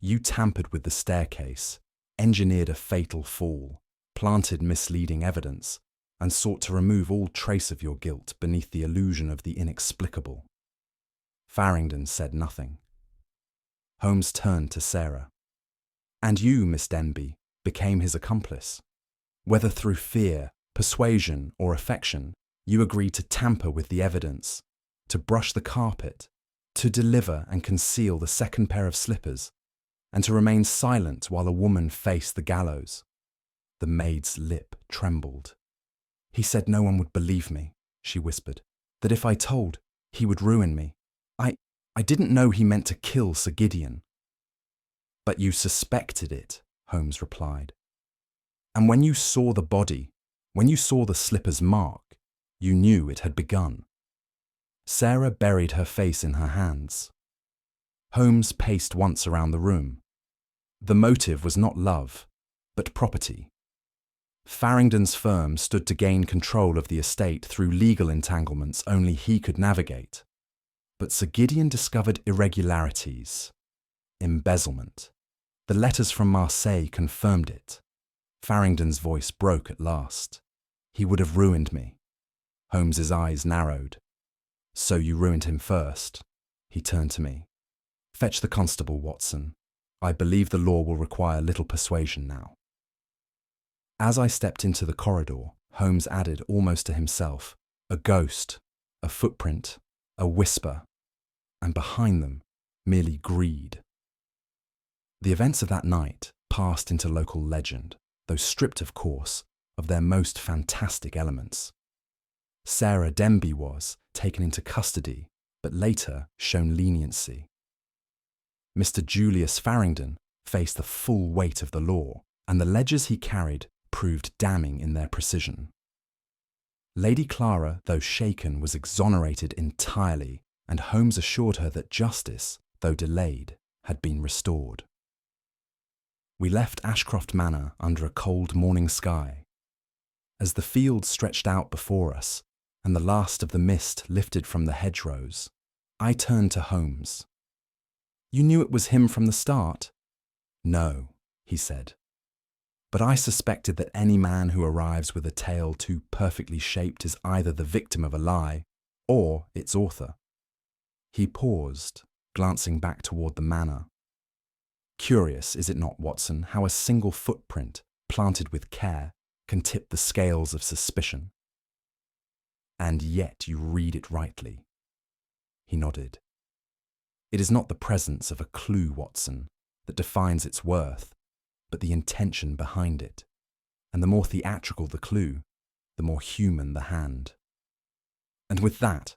You tampered with the staircase, engineered a fatal fall, planted misleading evidence, and sought to remove all trace of your guilt beneath the illusion of the inexplicable." Farrington said nothing. Holmes turned to Sarah. "And you, Miss Denby, became his accomplice. Whether through fear, persuasion, or affection, you agreed to tamper with the evidence, to brush the carpet, to deliver and conceal the second pair of slippers, and to remain silent while a woman faced the gallows. The maid's lip trembled. "He said no one would believe me," she whispered, "that if I told, he would ruin me. I didn't know he meant to kill Sir Gideon." "But you suspected it," Holmes replied. "And when you saw the body, when you saw the slipper's mark, you knew it had begun." Sarah buried her face in her hands. Holmes paced once around the room. The motive was not love, but property. Farrington's firm stood to gain control of the estate through legal entanglements only he could navigate. But Sir Gideon discovered irregularities, embezzlement. The letters from Marseille confirmed it. Farrington's voice broke at last. "He would have ruined me." Holmes's eyes narrowed. "So you ruined him first?" He turned to me. "Fetch the constable, Watson. I believe the law will require little persuasion now." As I stepped into the corridor, Holmes added almost to himself, "A ghost, a footprint, a whisper, and behind them, merely greed." The events of that night passed into local legend, though stripped, of course, of their most fantastic elements. Sarah Denby was taken into custody, but later shown leniency. Mr. Julius Farrington faced the full weight of the law, and the ledgers he carried proved damning in their precision. Lady Clara, though shaken, was exonerated entirely, and Holmes assured her that justice, though delayed, had been restored. We left Ashcroft Manor under a cold morning sky. As the fields stretched out before us, and the last of the mist lifted from the hedgerows, I turned to Holmes. "You knew it was him from the start?" "No," he said. "But I suspected that any man who arrives with a tale too perfectly shaped is either the victim of a lie or its author." He paused, glancing back toward the manor. "Curious, is it not, Watson, how a single footprint, planted with care, can tip the scales of suspicion? And yet you read it rightly." He nodded. "It is not the presence of a clue, Watson, that defines its worth, but the intention behind it. And the more theatrical the clue, the more human the hand." And with that,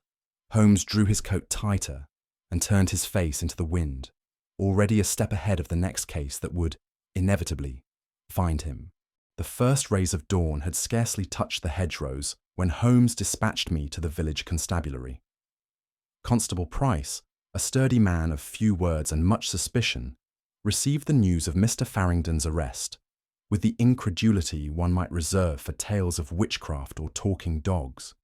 Holmes drew his coat tighter and turned his face into the wind, already a step ahead of the next case that would, inevitably, find him. The first rays of dawn had scarcely touched the hedgerows when Holmes dispatched me to the village constabulary. Constable Price, a sturdy man of few words and much suspicion, received the news of Mr. Farrington's arrest with the incredulity one might reserve for tales of witchcraft or talking dogs.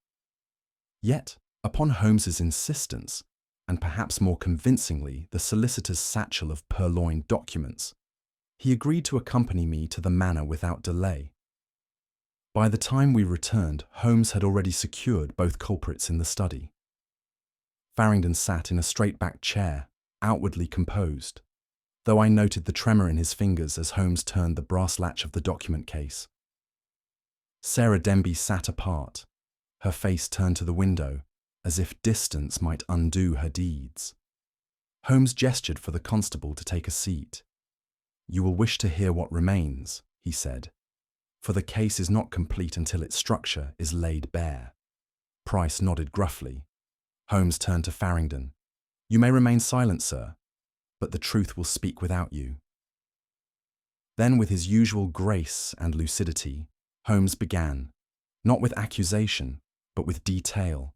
Yet, upon Holmes's insistence, and perhaps more convincingly the solicitor's satchel of purloined documents, he agreed to accompany me to the manor without delay. By the time we returned, Holmes had already secured both culprits in the study. Farrington sat in a straight-backed chair, outwardly composed, though I noted the tremor in his fingers as Holmes turned the brass latch of the document case. Sarah Denby sat apart, her face turned to the window, as if distance might undo her deeds. Holmes gestured for the constable to take a seat. "You will wish to hear what remains," he said, "for the case is not complete until its structure is laid bare." Price nodded gruffly. Holmes turned to Farrington. "You may remain silent, sir, but the truth will speak without you." Then, with his usual grace and lucidity, Holmes began, not with accusation, but with detail.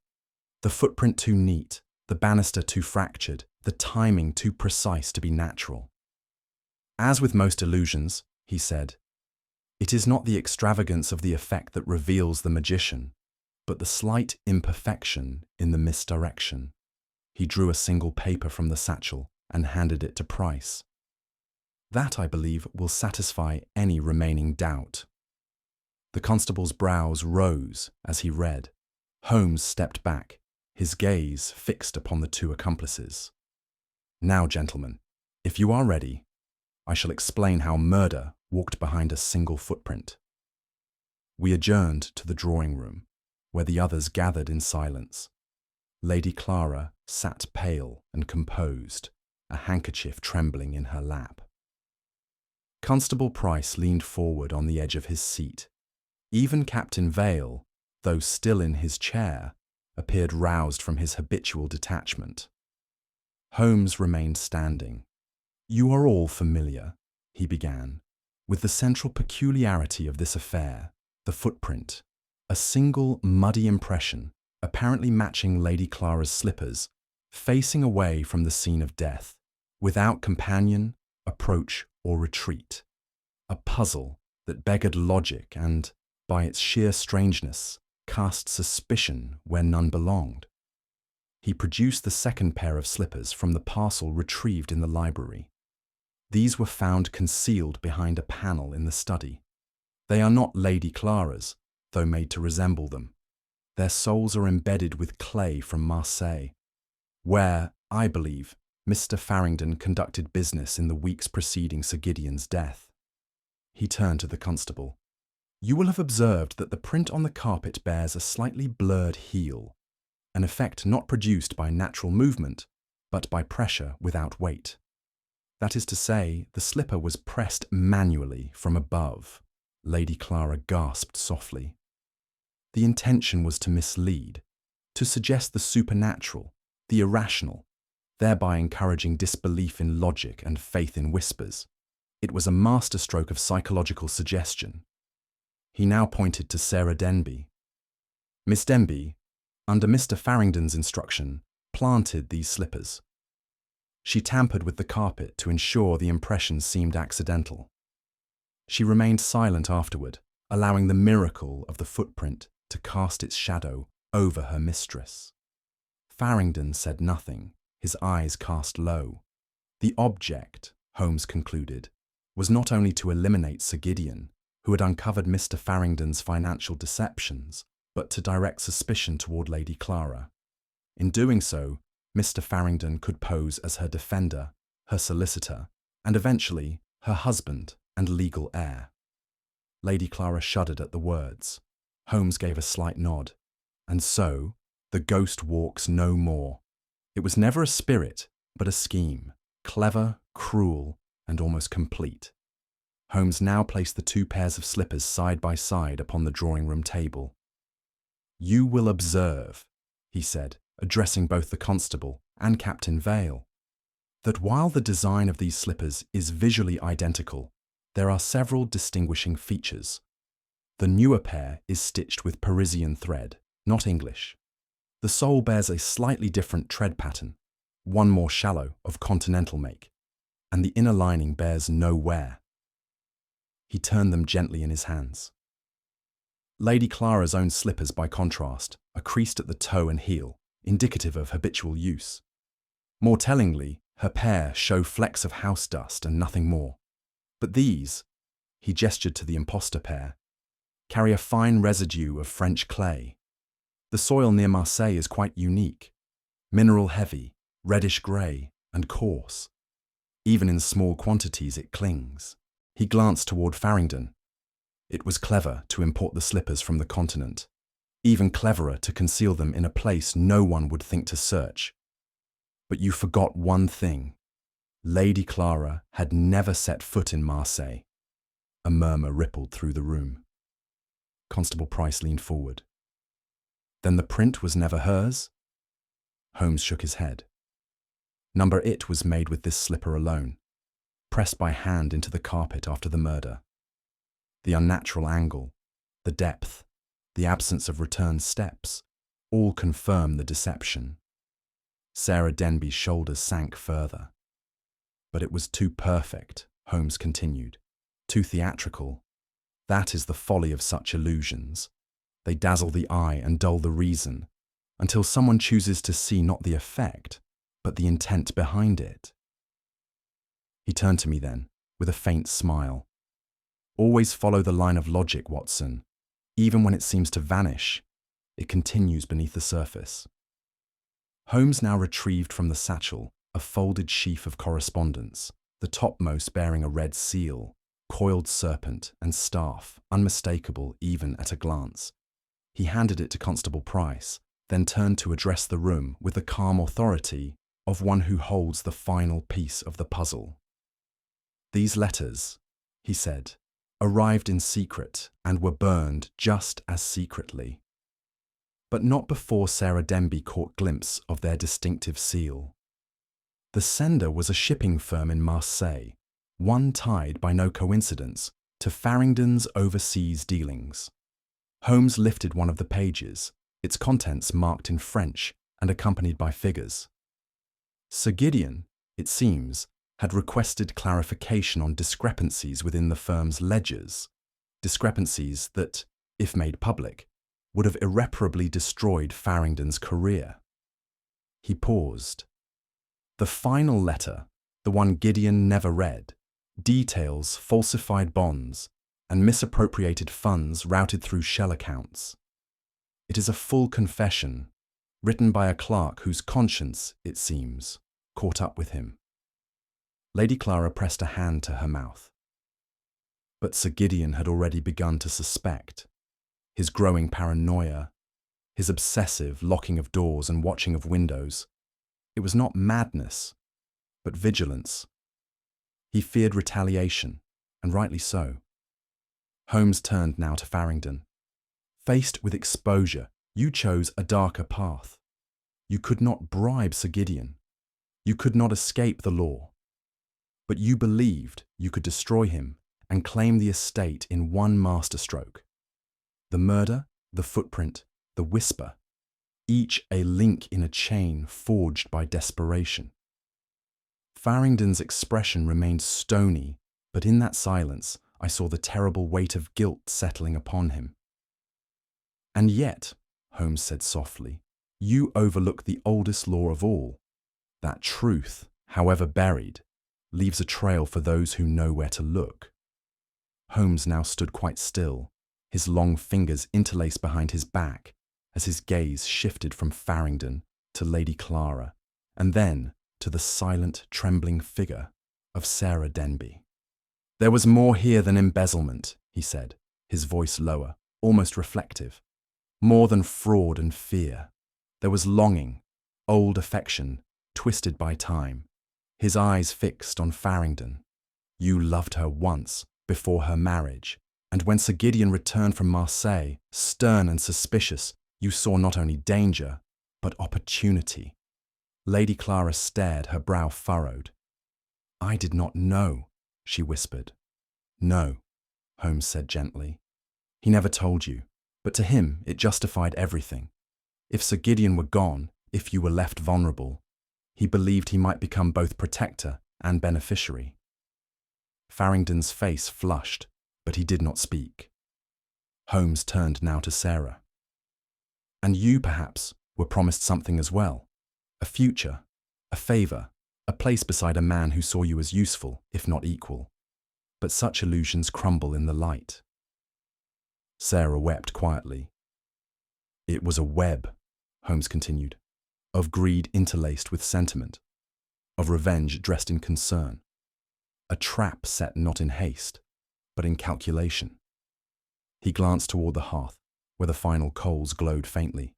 The footprint too neat, the banister too fractured, the timing too precise to be natural. "As with most illusions," he said, "it is not the extravagance of the effect that reveals the magician, but the slight imperfection in the misdirection." He drew a single paper from the satchel and handed it to Price. "That, I believe, will satisfy any remaining doubt." The constable's brows rose as he read. Holmes stepped back, his gaze fixed upon the two accomplices. "Now, gentlemen, if you are ready, I shall explain how murder walked behind a single footprint." We adjourned to the drawing room, where the others gathered in silence. Lady Clara sat pale and composed, a handkerchief trembling in her lap. Constable Price leaned forward on the edge of his seat. Even Captain Vale, though still in his chair, appeared roused from his habitual detachment. Holmes remained standing. "You are all familiar," he began, "with the central peculiarity of this affair, the footprint, a single muddy impression, apparently matching Lady Clara's slippers, facing away from the scene of death, without companion, approach, or retreat. A puzzle that beggared logic and, by its sheer strangeness, cast suspicion where none belonged." He produced the second pair of slippers from the parcel retrieved in the library. These were found concealed behind a panel in the study. They are not Lady Clara's, though made to resemble them. Their soles are embedded with clay from Marseille, where, I believe, Mr. Farrington conducted business in the weeks preceding Sir Gideon's death. He turned to the constable. "You will have observed that the print on the carpet bears a slightly blurred heel, an effect not produced by natural movement, but by pressure without weight. That is to say, the slipper was pressed manually from above." Lady Clara gasped softly. "The intention was to mislead, to suggest the supernatural, the irrational, thereby encouraging disbelief in logic and faith in whispers. It was a masterstroke of psychological suggestion." He now pointed to Sarah Denby. "Miss Denby, under Mr. Farrington's instruction, planted these slippers. She tampered with the carpet to ensure the impression seemed accidental. She remained silent afterward, allowing the miracle of the footprint to cast its shadow over her mistress." Farrington said nothing, his eyes cast low. The object, Holmes concluded, was not only to eliminate Sir Gideon, who had uncovered Mr. Farrington's financial deceptions, but to direct suspicion toward Lady Clara. In doing so, Mr. Farrington could pose as her defender, her solicitor, and eventually her husband and legal heir. Lady Clara shuddered at the words. Holmes gave a slight nod. "And so, the ghost walks no more. It was never a spirit, but a scheme, clever, cruel, and almost complete." Holmes now placed the two pairs of slippers side by side upon the drawing-room table. "You will observe," he said, addressing both the constable and Captain Vale, "that while the design of these slippers is visually identical, there are several distinguishing features. The newer pair is stitched with Parisian thread, not English. The sole bears a slightly different tread pattern, one more shallow, of continental make, and the inner lining bears no wear." He turned them gently in his hands. Lady Clara's own slippers, by contrast, are creased at the toe and heel, indicative of habitual use. More tellingly, her pair show flecks of house dust and nothing more. But these, he gestured to the impostor pair, carry a fine residue of French clay. The soil near Marseille is quite unique, mineral heavy, reddish grey, and coarse. Even in small quantities it clings. He glanced toward Farrington. It was clever to import the slippers from the continent, even cleverer to conceal them in a place no one would think to search. But you forgot one thing. Lady Clara had never set foot in Marseille. A murmur rippled through the room. Constable Price leaned forward. "Then the print was never hers?" Holmes shook his head. "Number It was made with this slipper alone, pressed by hand into the carpet after the murder. The unnatural angle, the depth, the absence of return steps, all confirm the deception." Sarah Denby's shoulders sank further. "But it was too perfect," Holmes continued, "too theatrical. That is the folly of such illusions. They dazzle the eye and dull the reason, until someone chooses to see not the effect, but the intent behind it." He turned to me then, with a faint smile. "Always follow the line of logic, Watson. Even when it seems to vanish, it continues beneath the surface." Holmes now retrieved from the satchel a folded sheaf of correspondence, the topmost bearing a red seal, coiled serpent, and staff, unmistakable even at a glance. He handed it to Constable Price, then turned to address the room with the calm authority of one who holds the final piece of the puzzle. "These letters," he said, "arrived in secret and were burned just as secretly. But not before Sarah Denby caught glimpse of their distinctive seal. The sender was a shipping firm in Marseille, one tied by no coincidence to Farrington's overseas dealings." Holmes lifted one of the pages, its contents marked in French and accompanied by figures. Sir Gideon, it seems, had requested clarification on discrepancies within the firm's ledgers, discrepancies that, if made public, would have irreparably destroyed Farrington's career. He paused. "The final letter, the one Gideon never read, details falsified bonds and misappropriated funds routed through shell accounts. It is a full confession, written by a clerk whose conscience, it seems, caught up with him." Lady Clara pressed a hand to her mouth. But Sir Gideon had already begun to suspect. His growing paranoia, his obsessive locking of doors and watching of windows. It was not madness, but vigilance. He feared retaliation, and rightly so. Holmes turned now to Farrington. "Faced with exposure, you chose a darker path. You could not bribe Sir Gideon. You could not escape the law. But you believed you could destroy him and claim the estate in one masterstroke. The murder, the footprint, the whisper, each a link in a chain forged by desperation." Farrington's expression remained stony, but in that silence I saw the terrible weight of guilt settling upon him. "And yet," Holmes said softly, "you overlook the oldest law of all, that truth, however buried, leaves a trail for those who know where to look." Holmes now stood quite still, his long fingers interlaced behind his back as his gaze shifted from Farrington to Lady Clara, and then to the silent, trembling figure of Sarah Denby. "There was more here than embezzlement," he said, his voice lower, almost reflective. "More than fraud and fear. There was longing, old affection, twisted by time." His eyes fixed on Farrington. "You loved her once, before her marriage, and when Sir Gideon returned from Marseille, stern and suspicious, you saw not only danger, but opportunity." Lady Clara stared, her brow furrowed. "I did not know," she whispered. "No," Holmes said gently. "He never told you, but to him it justified everything. If Sir Gideon were gone, if you were left vulnerable, he believed he might become both protector and beneficiary." Farrington's face flushed, but he did not speak. Holmes turned now to Sarah. "And you, perhaps, were promised something as well. A future, a favour, a place beside a man who saw you as useful, if not equal. But such illusions crumble in the light." Sarah wept quietly. "It was a web," Holmes continued, "of greed interlaced with sentiment, of revenge dressed in concern, a trap set not in haste, but in calculation." He glanced toward the hearth, where the final coals glowed faintly.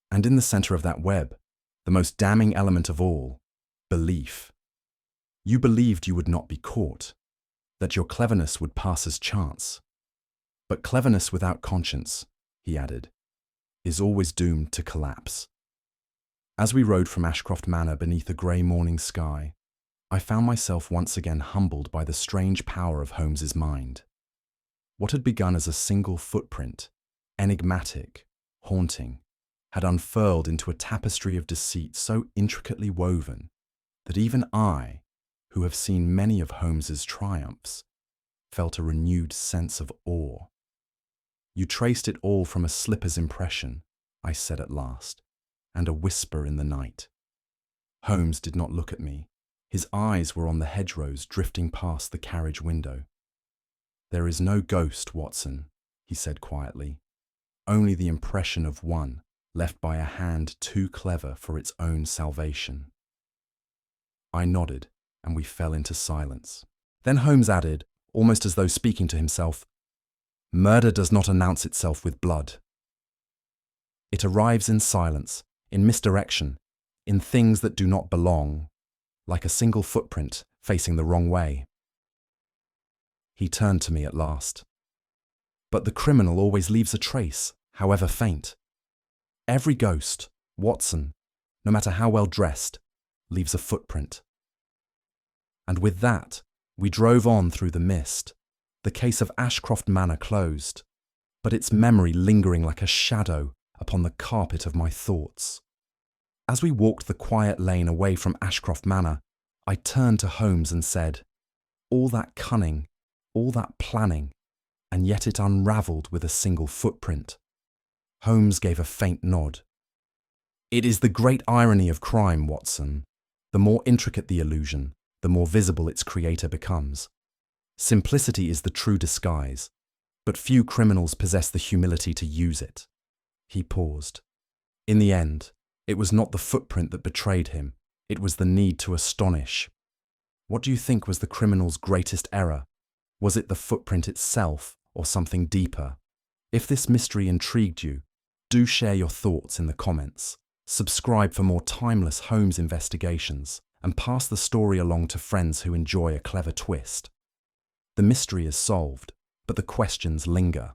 "And in the centre of that web, the most damning element of all, belief. You believed you would not be caught, that your cleverness would pass as chance. But cleverness without conscience," he added, "is always doomed to collapse." As we rode from Ashcroft Manor beneath a grey morning sky, I found myself once again humbled by the strange power of Holmes's mind. What had begun as a single footprint, enigmatic, haunting, had unfurled into a tapestry of deceit so intricately woven that even I, who have seen many of Holmes's triumphs, felt a renewed sense of awe. "You traced it all from a slipper's impression," I said at last, and a whisper in the night. Holmes did not look at me. His eyes were on the hedgerows drifting past the carriage window. "There is no ghost, Watson," he said quietly, "only the impression of one left by a hand too clever for its own salvation." I nodded, and we fell into silence. Then Holmes added, almost as though speaking to himself, "Murder does not announce itself with blood. It arrives in silence, in misdirection, in things that do not belong, like a single footprint facing the wrong way. He turned to me at last. But the criminal always leaves a trace, however faint. Every ghost, Watson, no matter how well dressed, leaves a footprint. And with that, we drove on through the mist, the case of Ashcroft Manor closed, but its memory lingering like a shadow upon the carpet of my thoughts. As we walked the quiet lane away from Ashcroft Manor, I turned to Holmes and said, all that cunning, all that planning, and yet it unravelled with a single footprint. Holmes gave a faint nod. It is the great irony of crime, Watson. The more intricate the illusion, the more visible its creator becomes. Simplicity is the true disguise, but few criminals possess the humility to use it. He paused. In the end, it was not the footprint that betrayed him, it was the need to astonish. What do you think was the criminal's greatest error? Was it the footprint itself or something deeper? If this mystery intrigued you, do share your thoughts in the comments. Subscribe for more timeless Holmes investigations and pass the story along to friends who enjoy a clever twist. The mystery is solved, but the questions linger.